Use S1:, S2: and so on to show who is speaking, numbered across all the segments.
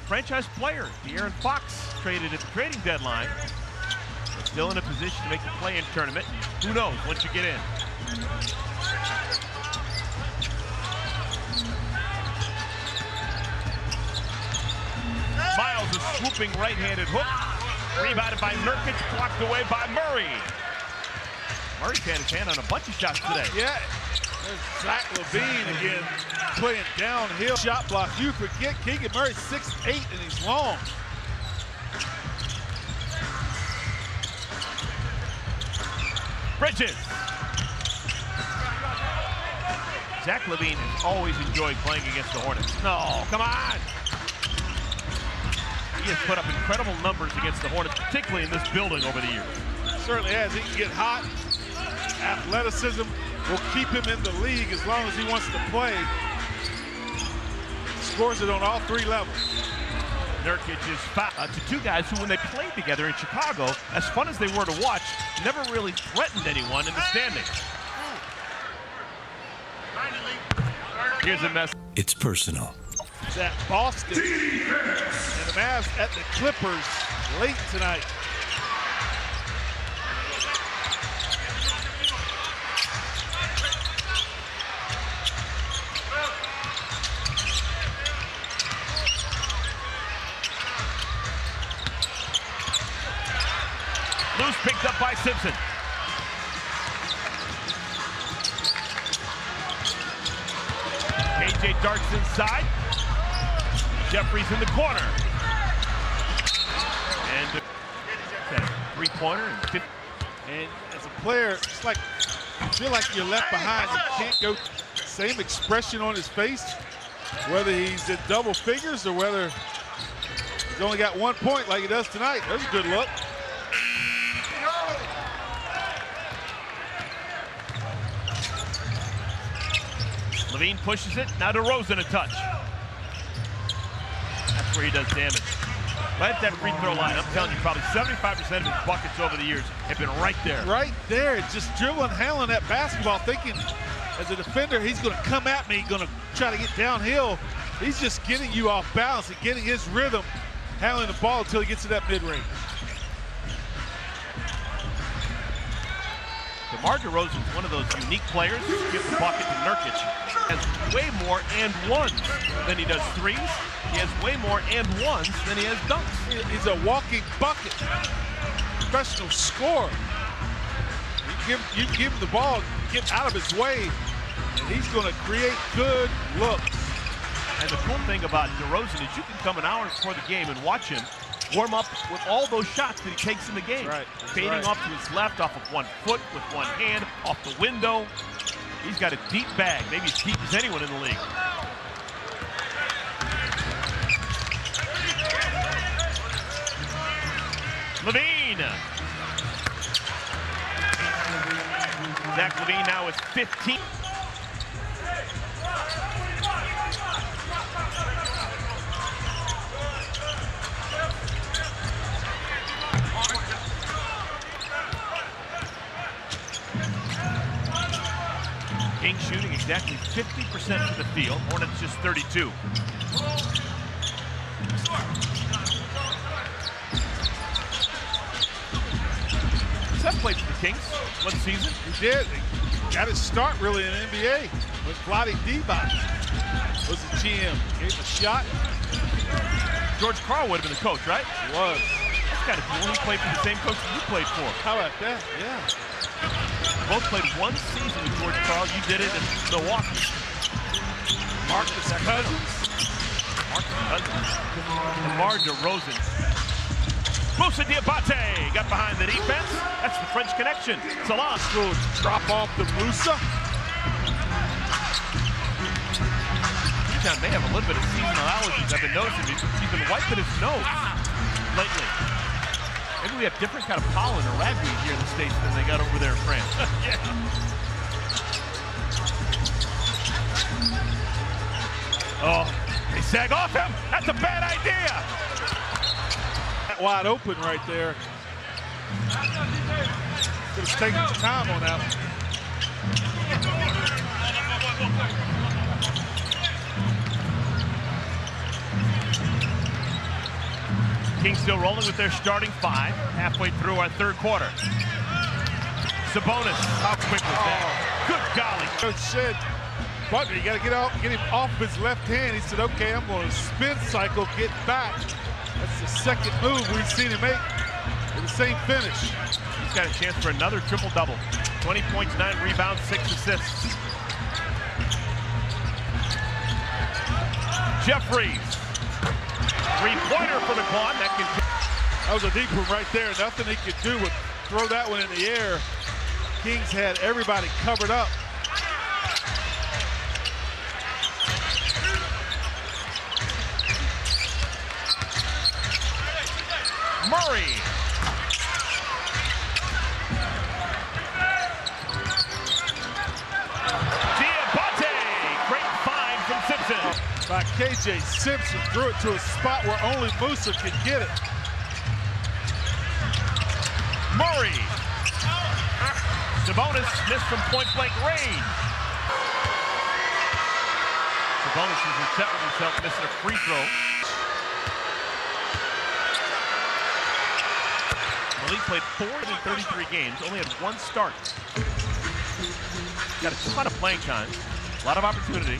S1: Franchise player, De'Aaron Fox, traded at the trading deadline. But still in a position to make the play-in tournament. Who knows once you get in. Miles, a swooping right-handed hook. Rebounded by Nurkic, blocked away by Murray. Murray's had his hand on a bunch of shots today.
S2: Yeah, there's Zach LaVine again playing downhill. Shot block. You forget Keegan Murray's 6'8" and he's long.
S1: Bridges. Zach LaVine has always enjoyed playing against the Hornets. No, come on. He has put up incredible numbers against the Hornets, particularly in this building over the years.
S2: Certainly has. He can get hot. Athleticism will keep him in the league as long as he wants to play. Scores it on all three levels.
S1: Nurkic is to two guys who, when they played together in Chicago, as fun as they were to watch, never really threatened anyone in the standings. Here's a mess.
S3: It's personal.
S2: That Boston and the Mavs at the Clippers late tonight.
S1: Loose picked up by Simpson. KJ darts inside. Jeffries in the corner. And a three-pointer and 50.
S2: And as a player, it's like you feel like you're left behind. You can't go same expression on his face, whether he's in double figures or whether he's only got 1 point like he does tonight. That's a good look.
S1: LaVine pushes it. Now DeRozan a touch. That's where he does damage. Right at that free throw line, I'm telling you, probably 75% of his buckets over the years have been right there.
S2: Right there, just dribbling, handling that basketball, thinking as a defender, he's going to come at me, going to try to get downhill. He's just getting you off balance and getting his rhythm, handling the ball until he gets to that mid-range.
S1: DeMar DeRozan is one of those unique players who gives the bucket to Nurkic. He has way more and ones than he does threes. He has way more and ones than he has dunks.
S2: He's a walking bucket. Professional scorer. You give him the ball, get out of his way, and he's going to create good looks.
S1: And the cool thing about DeRozan is you can come an hour before the game and watch him warm up with all those shots that he takes in the game.
S2: That's right.
S1: Fading off to his left, off of 1 foot, with one hand, off the window. He's got a deep bag, maybe as deep as anyone in the league. LaVine. Zach LaVine now is 15. King shooting exactly 50% to the field. Hornets just 32. Seth played for the Kings one season.
S2: He did. He got his start really in the NBA when Vlade Divac was the GM. Gave him a shot.
S1: George Karl would have been the coach, right?
S2: He was.
S1: That's kind of cool. He played for the same coach that you played for.
S2: How about that? Yeah.
S1: Both played one season with George Karl. You did it in Milwaukee.
S2: Marcus Cousins.
S1: DeMar DeRozan. Moussa Diabate got behind the defense. That's the French connection. Salah.
S2: Little drop off to Moussa.
S1: John may have a little bit of seasonal allergies. I've been noticing he's been wiping his nose lately. Maybe we have different kind of pollen or ragweed here in the States than they got over there in France.
S2: Yeah.
S1: Oh, they sag off him. That's a bad idea.
S2: That wide open right there. Could have taken some time on that one.
S1: Kings still rolling with their starting five, halfway through our third quarter. Sabonis, how quick was that? Good golly.
S2: Coach said, Butler, you got to get him off his left hand. He said, okay, I'm going to spin cycle, get back. That's the second move we've seen him make with the same finish.
S1: He's got a chance for another triple-double. 20 points, 9 rebounds, 6 assists. Jeffries. Three-pointer for the Quan.
S2: That was a deep one right there. Nothing he could do but throw that one in the air. Kings had everybody covered up.
S1: Murray. Diabate. Great find from Simpson.
S2: By KJ Simpson, threw it to a spot where only Musa could get it.
S1: Murray. Sabonis missed from point-blank range. Sabonis is upset with himself, missing a free throw. Malik played 4 in 33 games, only had 1 start. Got a ton of playing time, a lot of opportunity.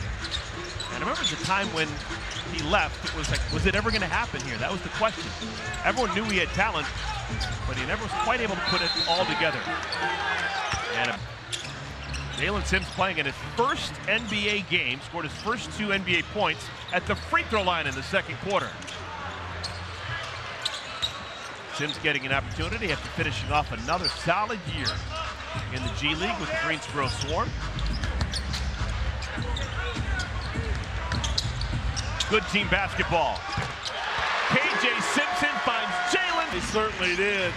S1: And I remember the time when he left, it was like, was it ever going to happen here? That was the question. Everyone knew he had talent, but he never was quite able to put it all together. And Jalen Sims playing in his first NBA game, scored his first 2 NBA points at the free throw line in the second quarter. Sims getting an opportunity after finishing off another solid year in the G League with the Greensboro Swarm. Good team basketball. KJ Simpson finds Jalen.
S2: He certainly did.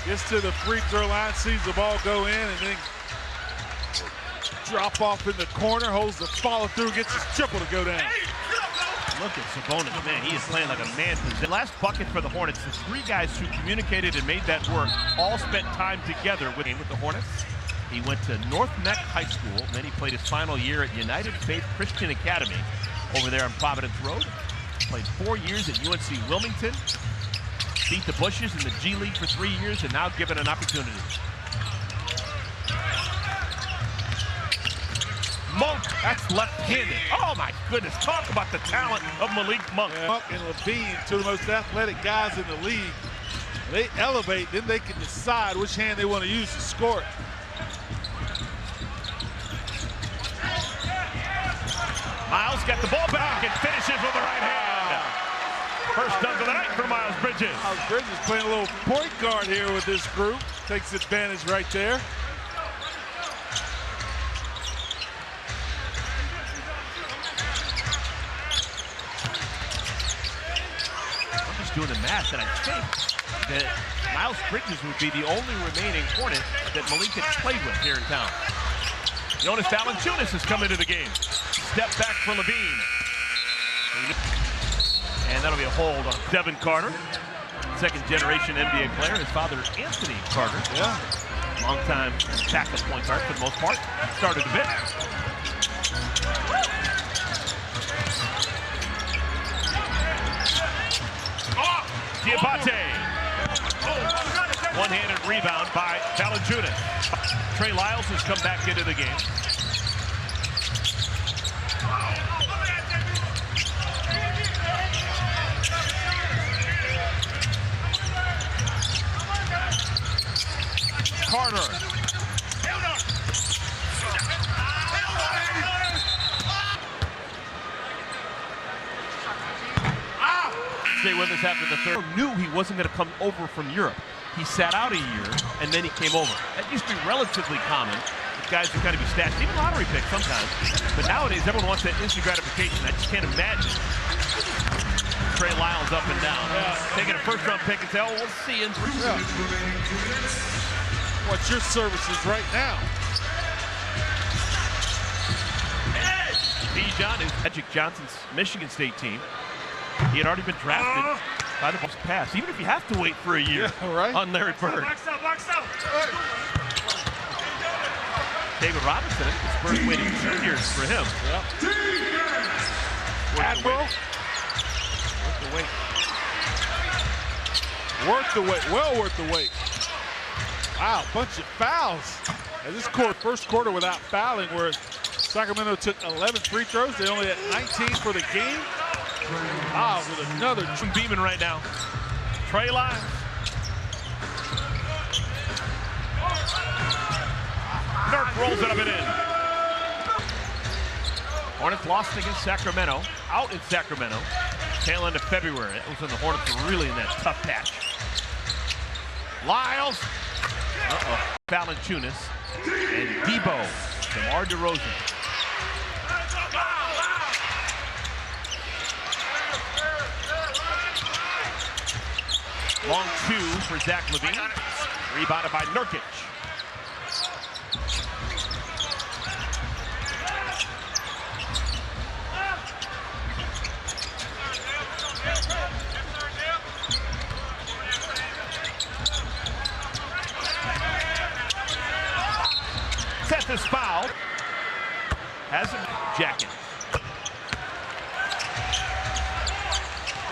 S2: Gets to the free throw line, sees the ball go in, and then drop off in the corner, holds the follow through, gets his triple to go down.
S1: Look at Sabonis, man, he is playing like a man. The last bucket for the Hornets, the 3 guys who communicated and made that work all spent time together with the Hornets. He went to North Neck High School, and then he played his final year at United Faith Christian Academy over there on Providence Road. Played 4 years at UNC Wilmington. Beat the Bushes in the G League for 3 years, and now given an opportunity. Monk, that's left-handed. Oh my goodness, talk about the talent of Malik Monk.
S2: Monk and Levine, 2 of the most athletic guys in the league. They elevate, then they can decide which hand they want to use to score it.
S1: Miles got the ball back and finishes with the right hand. First dunk of the night for Miles Bridges.
S2: Miles Bridges playing a little point guard here with this group. Takes advantage right there.
S1: I'm just doing the math, and I think that Miles Bridges would be the only remaining Hornet that Malik had played with here in town. Jonas Valanciunas has come into the game. Step back for Levine. And that'll be a hold on Devin Carter, second-generation NBA player. His father, Anthony Carter.
S2: Yeah.
S1: Long-time backup point guard for the most part. Started a bit. Diabate. One-handed rebound by Valanciunas. Trey Lyles has come back into the game. Carter. Stay with us after the third. Knew he wasn't going to come over from Europe. He sat out a year, and then he came over. That used to be relatively common. Guys who kind of be stashed, even lottery picks sometimes. But nowadays, everyone wants that instant gratification. I just can't imagine Trey Lyles up and down. Taking a first-round pick and say, oh, we'll see you in 3 years.
S2: What's your services right now?
S1: Bijan is Magic Johnson's Michigan State team. He had already been drafted by the Bucks pass, even if you have to wait for a year on Larry Bird. David Robinson, the Spurs waiting 2 years for him.
S2: Admiral.
S1: Worth the wait.
S2: Worth the wait, well worth the wait. Wow, bunch of fouls. And this first quarter without fouling, where Sacramento took 11 free throws. They only had 19 for the game. Wow, with another.
S1: Beaming right now. Trey Lyles. Nurk rolls it up and in. Hornets lost against Sacramento, out in Sacramento, tail end of February. It was when the Hornets were really in that tough patch. Lyles. Valanciunas and DeMar DeRozan. Long two for Zach LaVine. Rebounded by Nurkic. Seth is fouled. Has a jacket.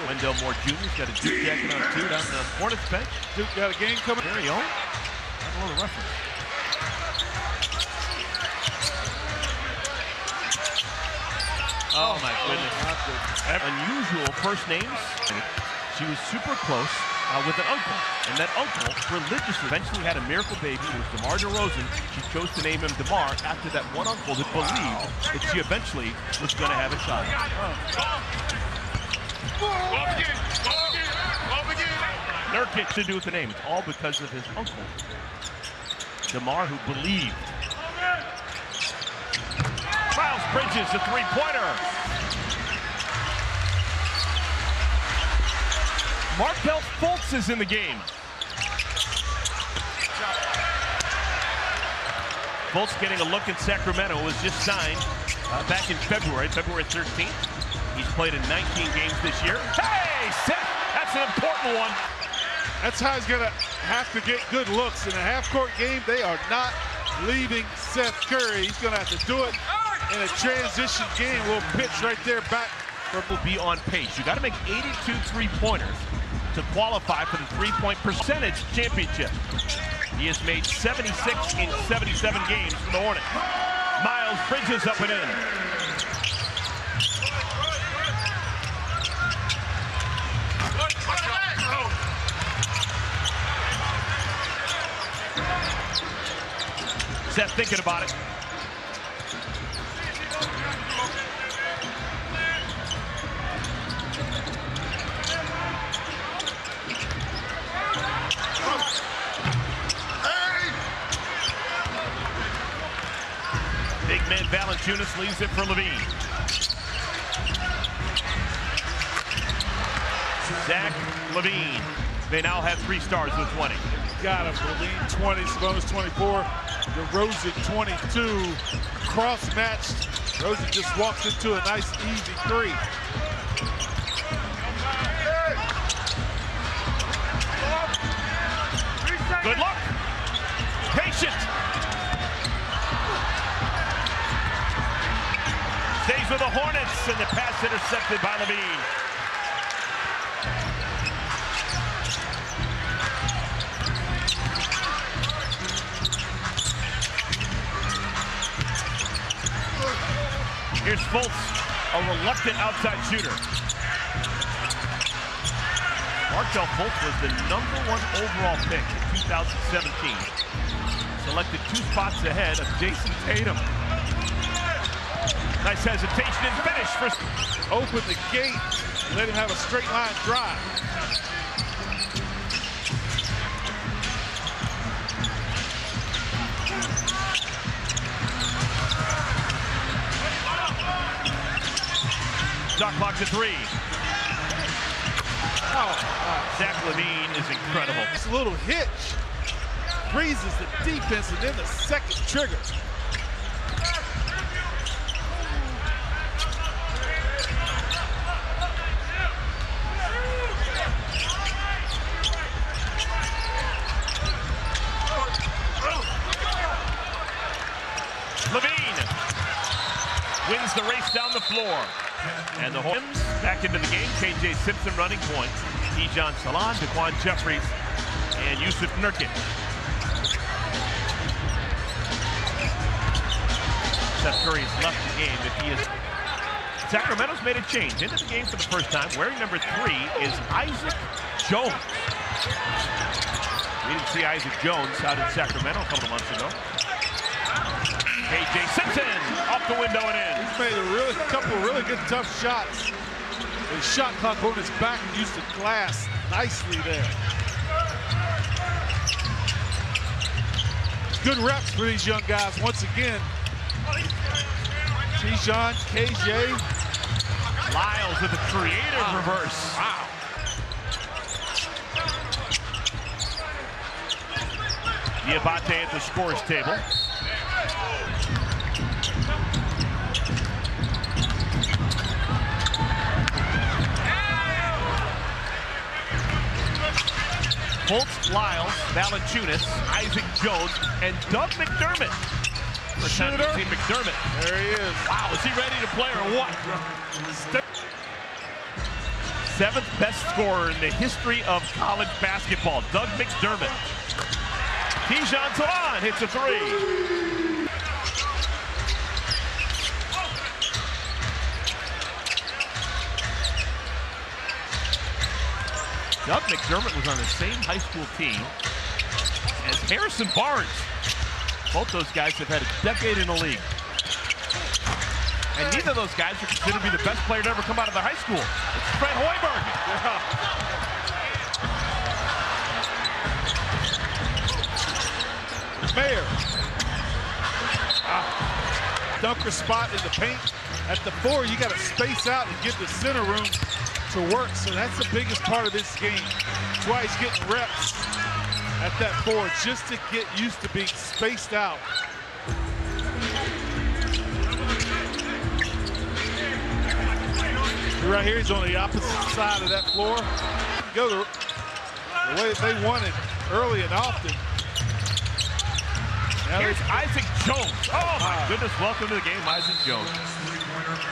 S1: Wendell Moore Jr.'s got a Duke jacket on too down the Hornets bench.
S2: Duke got a game coming.
S1: There you go. That's a little reference. Oh my goodness. Unusual first names. She was super close with an uncle. And that uncle religiously eventually had a miracle baby. It was DeMar DeRozan. She chose to name him DeMar after that one uncle that believed that she eventually was going to have a child. Nurkic to do with the name. It's all because of his uncle, DeMar, who believed. Miles Bridges, a three-pointer. Markelle Fultz is in the game. Fultz getting a look at Sacramento, was just signed back in February 13th. He's played in 19 games this year. Hey, Seth, that's an important one.
S2: That's how he's gonna have to get good looks. In a half-court game, they are not leaving Seth Curry. He's gonna have to do it in a transition game. Little pitch right there back.
S1: Will be on pace. You gotta make 82 three-pointers to qualify for the three-point percentage championship. He has made 76 in 77 games for the Hornets. Miles Bridges up and in. Seth thinking about it. Big man Valanciunas leaves it for LaVine. Zach LaVine. They now have 3 stars with 20.
S2: Got him. LaVine 20, Sabonis 24, DeRozan 22. Cross-matched. DeRozan just walks into a nice, easy 3.
S1: Good luck. Patient. Stays with the Hornets, and the pass intercepted by LaVine. Here's Fultz, a reluctant outside shooter. Markelle Fultz was the #1 overall pick in 2017. Selected 2 spots ahead of Jason Tatum. Nice hesitation and finish for...
S2: Open the gate, let him have a straight line drive.
S1: Shot clock to 3. Zach LaVine is incredible.
S2: It's a little hitch. Freezes the defense and then the second trigger.
S1: LaVine wins the race down the floor. And the Hornets back into the game. KJ Simpson running point. Tijan Salan, Daquan Jeffries, and Yusuf Nurkic. Seth Curry has left the game. If he is, Sacramento's made a change into the game for the first time. Wearing number 3 is Isaac Jones. We didn't see Isaac Jones out in Sacramento a couple of months ago. KJ Simpson off the window and in.
S2: He's made a couple of really good tough shots. His shot clock on his back and used the glass nicely there. Good reps for these young guys once again. Tijan, KJ.
S1: Lyles with a creative reverse.
S2: Wow.
S1: Diabate at the scores table. Holtz, Lyles, Valanciunas, Isaac Jones, and Doug McDermott. First time we've seen McDermott.
S2: There he is.
S1: Wow, is he ready to play or what? 7th best scorer in the history of college basketball, Doug McDermott. Tijan Salan hits a 3. Doug McDermott was on the same high school team as Harrison Barnes. Both those guys have had a decade in the league. And neither of those guys are considered to be the best player to ever come out of their high school. It's Fred Hoiberg.
S2: Mayer. Dunker spot in the paint. At the 4, you got to space out and get the center room to work. So that's the biggest part of this game. That's why he's getting reps at that 4, just to get used to being spaced out. Right here, he's on the opposite side of that floor. Go the way that they want it early and often. Now
S1: here's Isaac Jones. Oh my goodness, welcome to the game, Isaac Jones.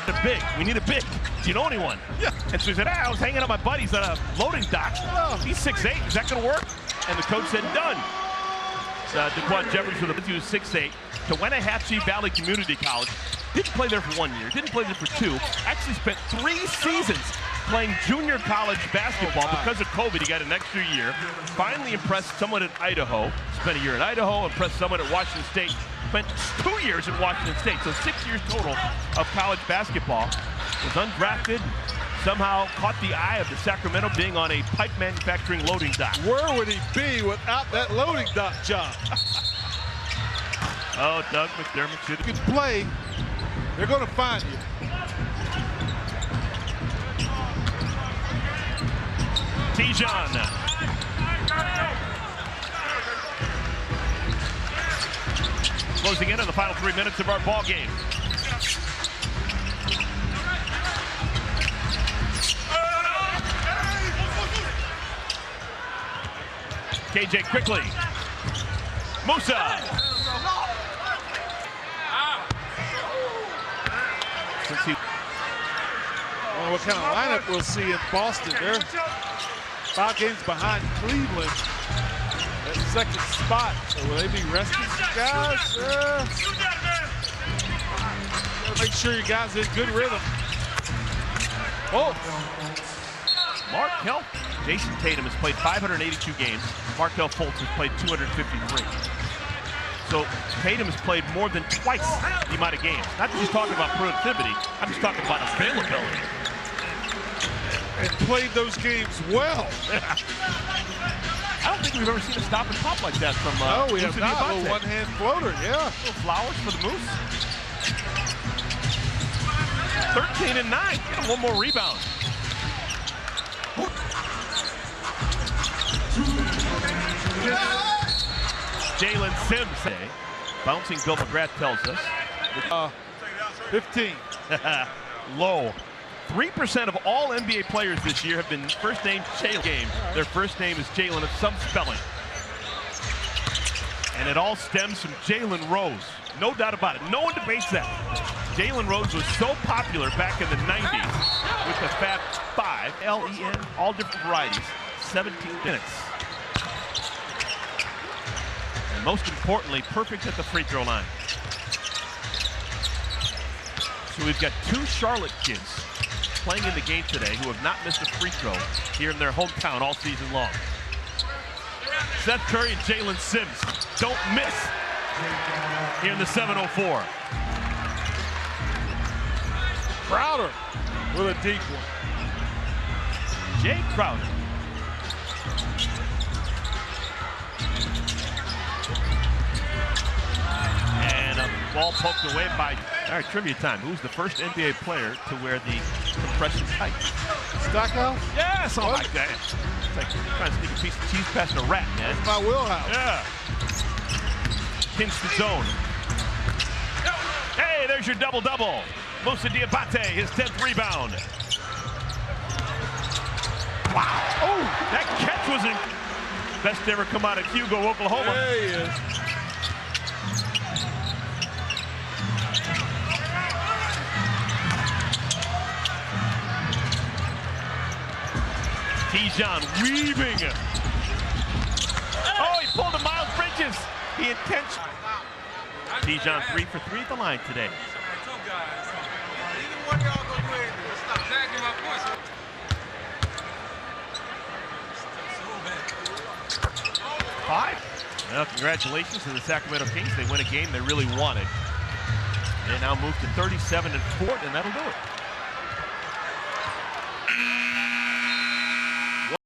S1: A big, we need a big. Do you know anyone?
S2: Yeah.
S1: And so he said, I was hanging out with my buddies at a loading dock.
S2: Oh.
S1: He's 6'8", is that gonna work? And the coach said, done. Daquan Jeffries with a 6'8", to Wenatchee Valley Community College. Didn't play there for 1 year, didn't play there for 2. Actually spent 3 seasons playing junior college basketball. Because of COVID, he got an extra year. Finally impressed someone at Idaho. Spent a year at Idaho, impressed someone at Washington State. Spent 2 years at Washington State, so 6 years total of college basketball. Was undrafted, somehow caught the eye of the Sacramento being on a pipe manufacturing loading dock.
S2: Where would he be without that loading dock job?
S1: Oh, Doug McDermott should
S2: You can play, they're going to find you.
S1: Tijan. Closing in on the final 3 minutes of our ball game. KJ quickly. Musa. Since he
S2: Well, what kind of lineup we'll see in Boston. They're 5 games behind Cleveland at second spot. So will they be resting some guys? Gotta make sure your guys in good rhythm. Oh,
S1: Markelle. Jason Tatum has played 582 games. Markelle Fultz has played 253. So Tatum has played more than twice the amount of games. Not just talking about productivity, I'm just talking about availability.
S2: and played those games well.
S1: I don't think we've ever seen a stop and pop like that from
S2: No, we have
S1: Musa
S2: not. A
S1: Diabate.
S2: little one-hand floater, yeah.
S1: Little flowers for the Moose. 13 and 9. Get one more rebound. Jalen Sims. Bouncing Bill McGrath tells us.
S2: 15.
S1: Low. 3% of all NBA players this year have been first name Jalen. Their first name is Jalen of some spelling. And it all stems from Jalen Rose. No doubt about it. No one debates that. Jalen Rose was so popular back in the 90s with the Fab Five, L-E-N, all different varieties, 17 minutes. And most importantly, perfect at the free throw line. So we've got two Charlotte kids playing in the game today who have not missed a free throw here in their hometown all season long. Seth Curry and Jalen Sims don't miss here in the 7:04.
S2: Crowder with a deep one.
S1: Jay Crowder. And a ball poked away by, all right, trivia time. Who's the first NBA player to wear the compression tights?
S2: Stackhouse?
S1: Yeah, something like that. It's like trying to sneak a piece of cheese past a rat, man.
S2: That's my wheelhouse.
S1: Yeah. Kingston zone. Hey, there's your double-double. Moussa Diabate, his 10th rebound. Wow. Oh, that catch was best to ever come out of Hugo, Oklahoma.
S2: There he is.
S1: Tijon weaving. Oh, he pulled a Miles Bridges. He intentionally. Tijon 3 for 3 at the line today. Five. Well, congratulations to the Sacramento Kings. They win a game they really wanted. They now move to 37-4, and that'll do it.